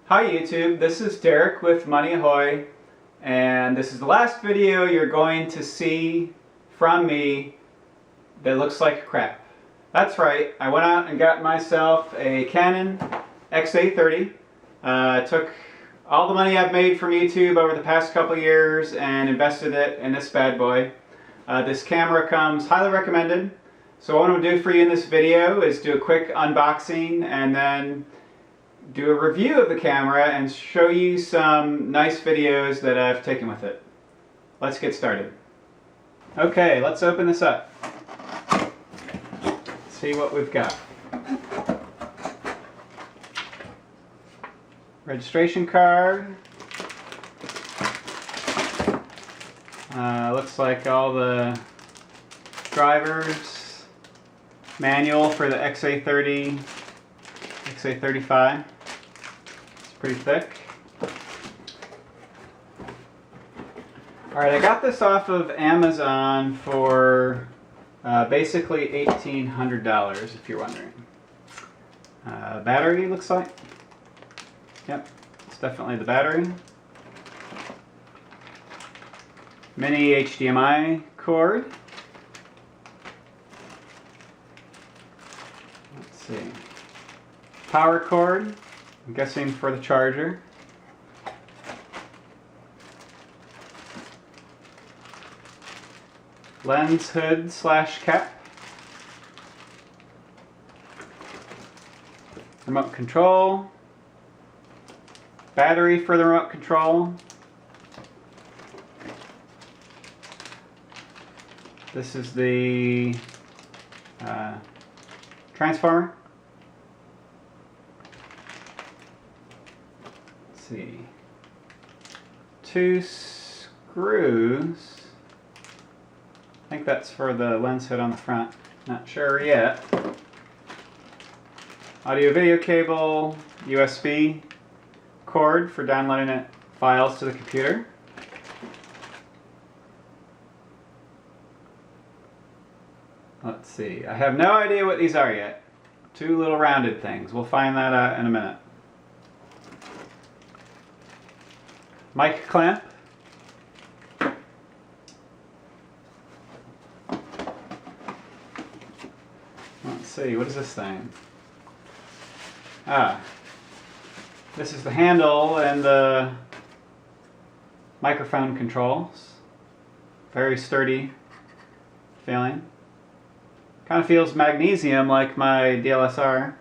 Hi YouTube, this is Derek with Money Ahoy, and this is the last video you're going to see from me that looks like crap. That's right, I went out and got myself a Canon XA30. Took all the money I've made from YouTube over the past couple years and invested it in this bad boy. This camera comes highly recommended. So what I'm going to do for you in this video is do a quick unboxing and then do a review of the camera and show you some nice videos that I've taken with it. Let's get started. Okay, let's open this up. See what we've got. Registration card. Looks like all the drivers. Manual for the XA30, XA35. Pretty thick. Alright, I got this off of Amazon for basically $1,800 if you're wondering. Battery looks like. Yep, it's definitely the battery. Mini HDMI cord. Let's see. Power cord. I'm guessing for the charger. Lens hood / cap. Remote control. Battery for the remote control. This is the transformer. See, 2 screws. I think that's for the lens hood on the front. Not sure yet. Audio video cable, USB cord for downloading files to the computer. Let's see, I have no idea what these are yet. 2 little rounded things. We'll find that out in a minute. Mic clamp. Let's see, what is this thing? This is the handle and the microphone controls. Very sturdy feeling. Kind of feels magnesium like my DLSR.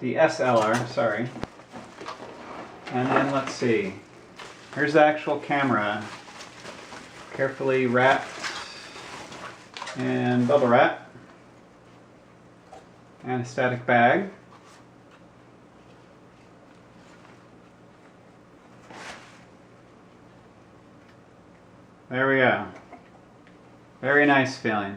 The SLR, sorry. And then let's see, here's the actual camera, carefully wrapped in bubble wrap, and a static bag. There we go. Very nice feeling.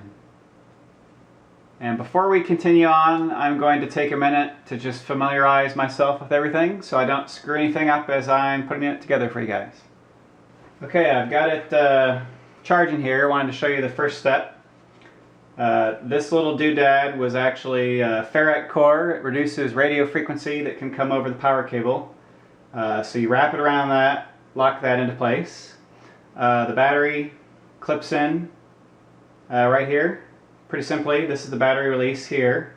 And before we continue on, I'm going to take a minute to just familiarize myself with everything so I don't screw anything up as I'm putting it together for you guys. Okay, I've got it charging here. I wanted to show you the first step. This little doodad was actually a ferrite core. It reduces radio frequency that can come over the power cable. So you wrap it around that, lock that into place. The battery clips in right here. Pretty simply, this is the battery release here,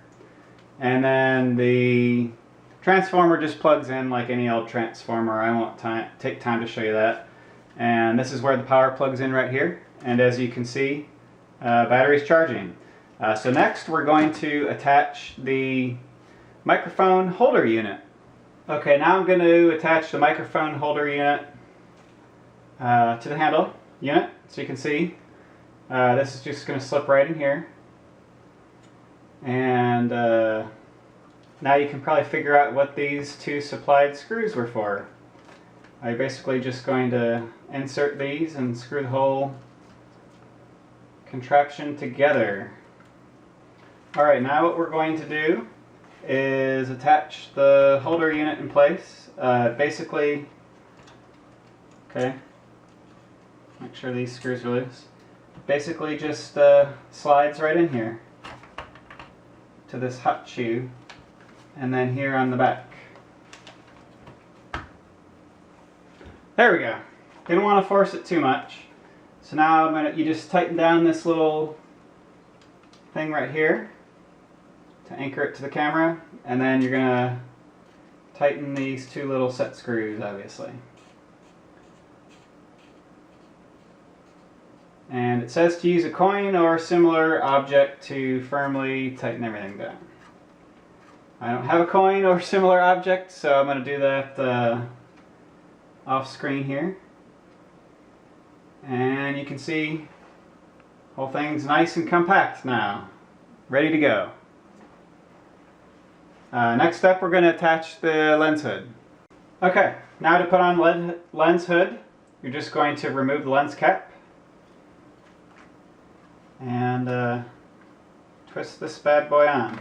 and then the transformer just plugs in like any old transformer. I won't take time to show you that. And this is where the power plugs in right here, and as you can see, battery's charging. So next we're going to attach the microphone holder unit. Okay, now I'm going to attach the microphone holder unit to the handle unit. So you can see this is just going to slip right in here. And now you can probably figure out what these 2 supplied screws were for. I'm basically just going to insert these and screw the whole contraption together. Alright, now what we're going to do is attach the holder unit in place. Basically, okay, make sure these screws are loose. Basically just slides right in here to this hot shoe, and then here on the back. There we go. Didn't want to force it too much. So now you just tighten down this little thing right here to anchor it to the camera, and then you're gonna tighten these two little set screws, obviously. And it says to use a coin or similar object to firmly tighten everything down. I don't have a coin or similar object, so I'm going to do that off screen here. And you can see the whole thing's nice and compact now, ready to go. Next up, we're going to attach the lens hood. Okay, now to put on lens hood, you're just going to remove the lens cap and twist this bad boy on.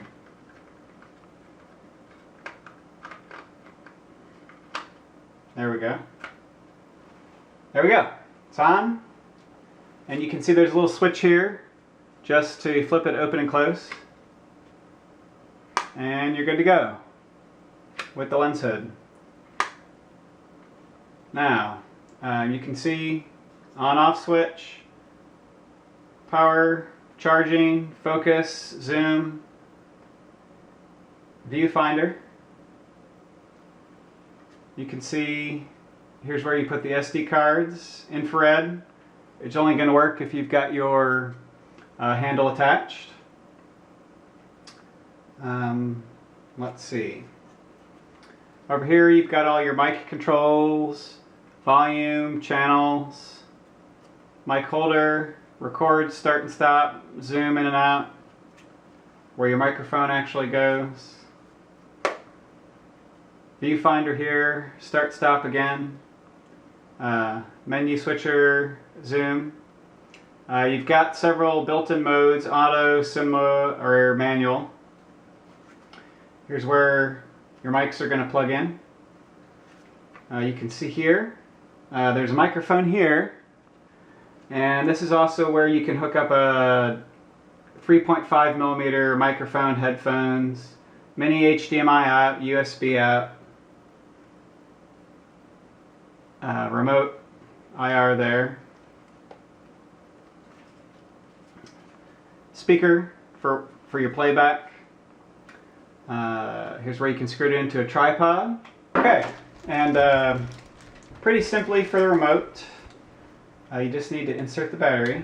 There we go. There we go. It's on. And you can see there's a little switch here just to flip it open and close. And you're good to go with the lens hood. Now, you can see on-off switch, power, charging, focus, zoom, viewfinder. You can see here's where you put the SD cards, infrared. It's only going to work if you've got your handle attached. Let's see. Over here you've got all your mic controls, volume, channels, mic holder, record, start and stop, zoom in and out, where your microphone actually goes. Viewfinder here, start, stop again. Menu switcher, zoom. You've got several built-in modes, auto, sim mode, or manual. Here's where your mics are going to plug in. You can see here, there's a microphone here, and this is also where you can hook up a 3.5mm microphone, headphones, mini HDMI out, USB out, remote IR there, speaker for your playback. Here's where you can screw it into a tripod. Okay, and pretty simply for the remote, you just need to insert the battery.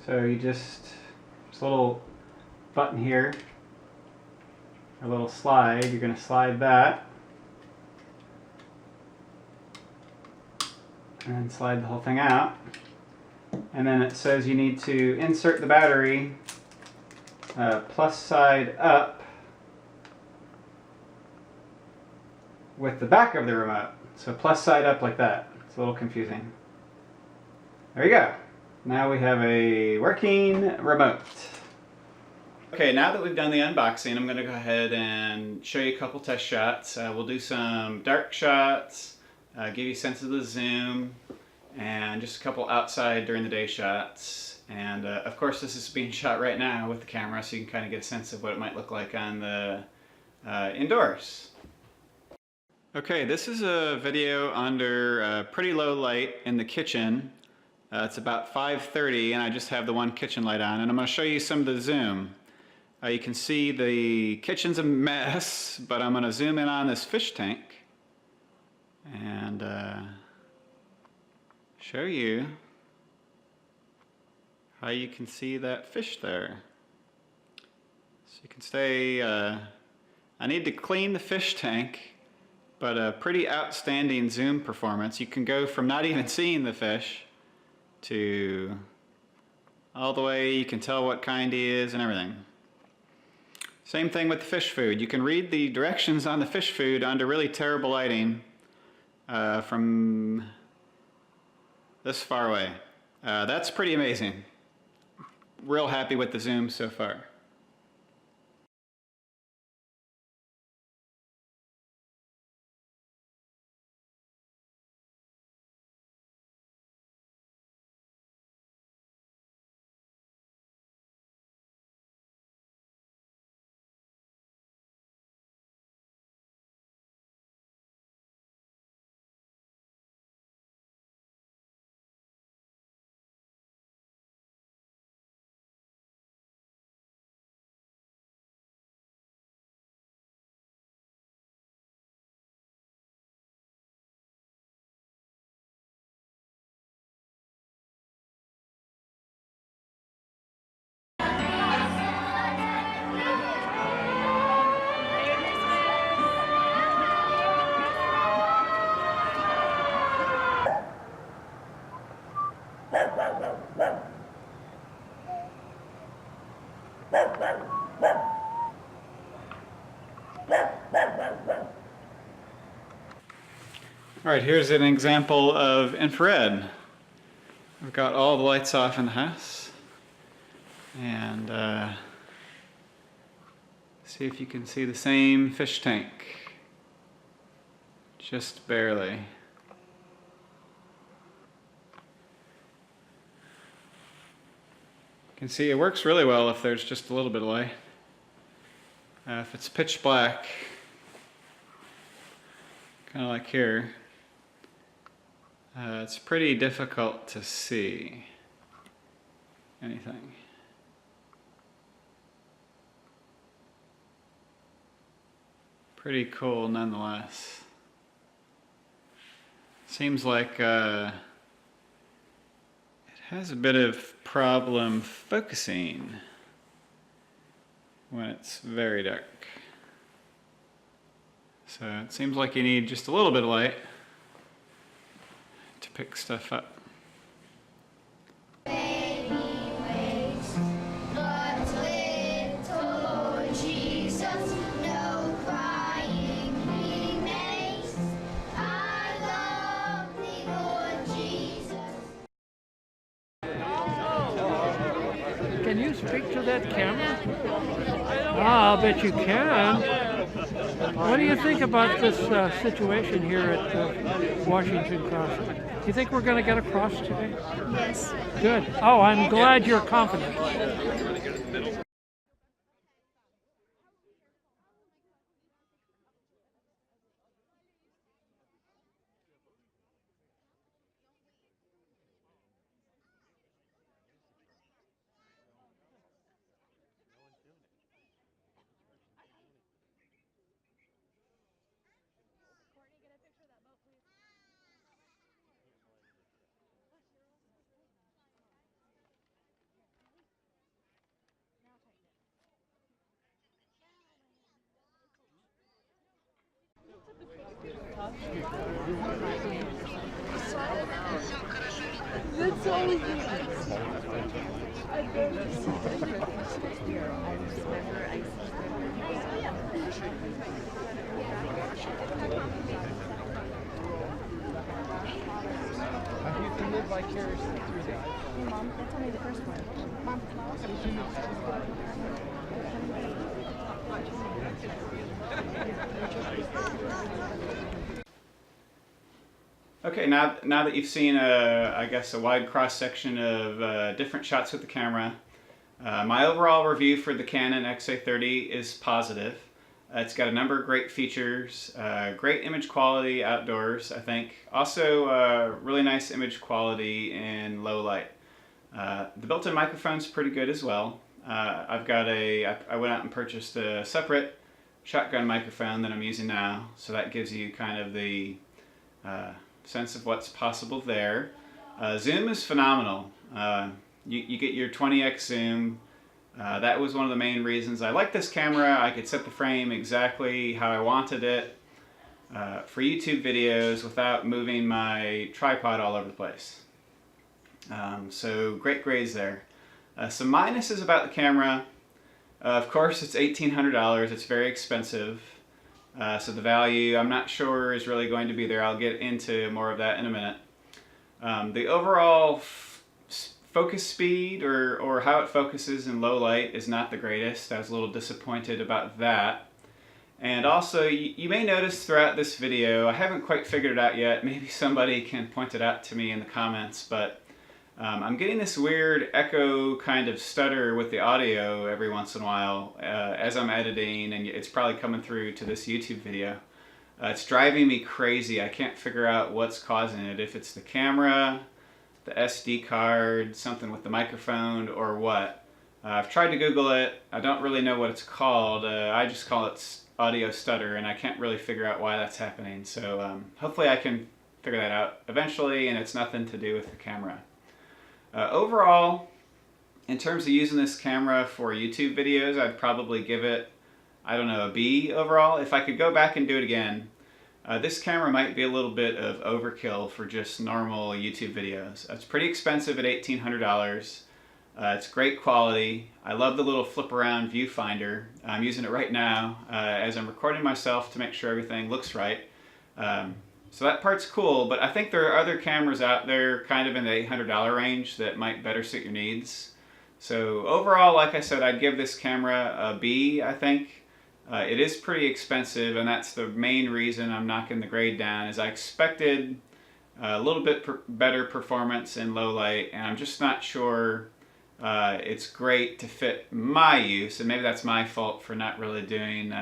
So you there's a little button here, a little slide. You're going to slide that, and slide the whole thing out. And then it says you need to insert the battery plus side up with the back of the remote. So plus side up like that. It's a little confusing. There you go. Now we have a working remote. Okay, now that we've done the unboxing, I'm going to go ahead and show you a couple test shots. We'll do some dark shots, give you a sense of the zoom, and just a couple outside during the day shots. And of course this is being shot right now with the camera, so you can kind of get a sense of what it might look like on the indoors. Okay, this is a video under pretty low light in the kitchen. It's about 5:30 and I just have the one kitchen light on, and I'm going to show you some of the zoom. You can see the kitchen's a mess, but I'm going to zoom in on this fish tank and show you how you can see that fish there. So you can stay, I need to clean the fish tank, but a pretty outstanding zoom performance. You can go from not even seeing the fish to all the way you can tell what kind he is and everything. Same thing with the fish food. You can read the directions on the fish food under really terrible lighting from this far away. That's pretty amazing. Real happy with the zoom so far. All right, here's an example of infrared. I've got all the lights off in the house, and see if you can see the same fish tank, just barely. You can see it works really well if there's just a little bit of light. If it's pitch black, kind of like here, it's pretty difficult to see anything. Pretty cool nonetheless. Seems like it has a bit of problem focusing when it's very dark. So it seems like you need just a little bit of light to pick stuff up. Can you speak to that camera? Ah, I'll bet you can. What do you think about this situation here at Washington Crossing? Do you think we're going to get across today? Yes. Good. Oh, I'm glad you're confident. That's all we need. You can live vicariously through that. Mom, that's only the first one. Mom, Okay, now that you've seen I guess a wide cross section of different shots with the camera, my overall review for the Canon XA30 is positive. It's got a number of great features, great image quality outdoors, I think. Also, really nice image quality in low light. The built-in microphone's pretty good as well. I went out and purchased a separate shotgun microphone that I'm using now, so that gives you kind of the sense of what's possible there. Zoom is phenomenal. You get your 20x zoom. That was one of the main reasons I like this camera. I could set the frame exactly how I wanted it for YouTube videos without moving my tripod all over the place. So great grades there. Some minuses about the camera. Of course, it's $1,800. It's very expensive. So the value, I'm not sure, is really going to be there. I'll get into more of that in a minute. The overall focus speed or how it focuses in low light is not the greatest. I was a little disappointed about that. And also, you may notice throughout this video, I haven't quite figured it out yet. Maybe somebody can point it out to me in the comments, but I'm getting this weird echo kind of stutter with the audio every once in a while as I'm editing, and it's probably coming through to this YouTube video. It's driving me crazy. I can't figure out what's causing it, if it's the camera, the SD card, something with the microphone, or what. I've tried to Google it. I don't really know what it's called. I just call it audio stutter, and I can't really figure out why that's happening. So hopefully I can figure that out eventually, and it's nothing to do with the camera. Overall, in terms of using this camera for YouTube videos, I'd probably give it, I don't know, a B overall. If I could go back and do it again, this camera might be a little bit of overkill for just normal YouTube videos. It's pretty expensive at $1,800. It's great quality. I love the little flip around viewfinder. I'm using it right now as I'm recording myself to make sure everything looks right. So that part's cool, but I think there are other cameras out there kind of in the $800 range that might better suit your needs. So overall, like I said, I'd give this camera a B, I think. It is pretty expensive, and that's the main reason I'm knocking the grade down, is I expected a little bit better performance in low light, and I'm just not sure it's great to fit my use, and maybe that's my fault for not really doing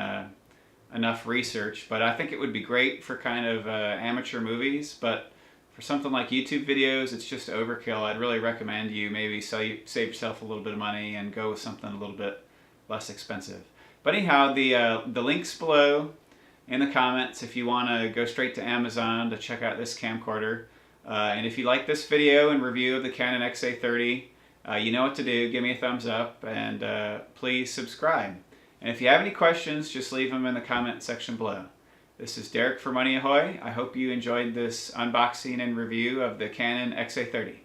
enough research, but I think it would be great for kind of amateur movies, but for something like YouTube videos, it's just overkill. I'd really recommend you maybe save yourself a little bit of money and go with something a little bit less expensive. But anyhow, the link's below in the comments if you want to go straight to Amazon to check out this camcorder. And if you like this video and review of the Canon XA30, you know what to do. Give me a thumbs up, and please subscribe. And if you have any questions, just leave them in the comment section below. This is Derek for Money Ahoy. I hope you enjoyed this unboxing and review of the Canon XA30.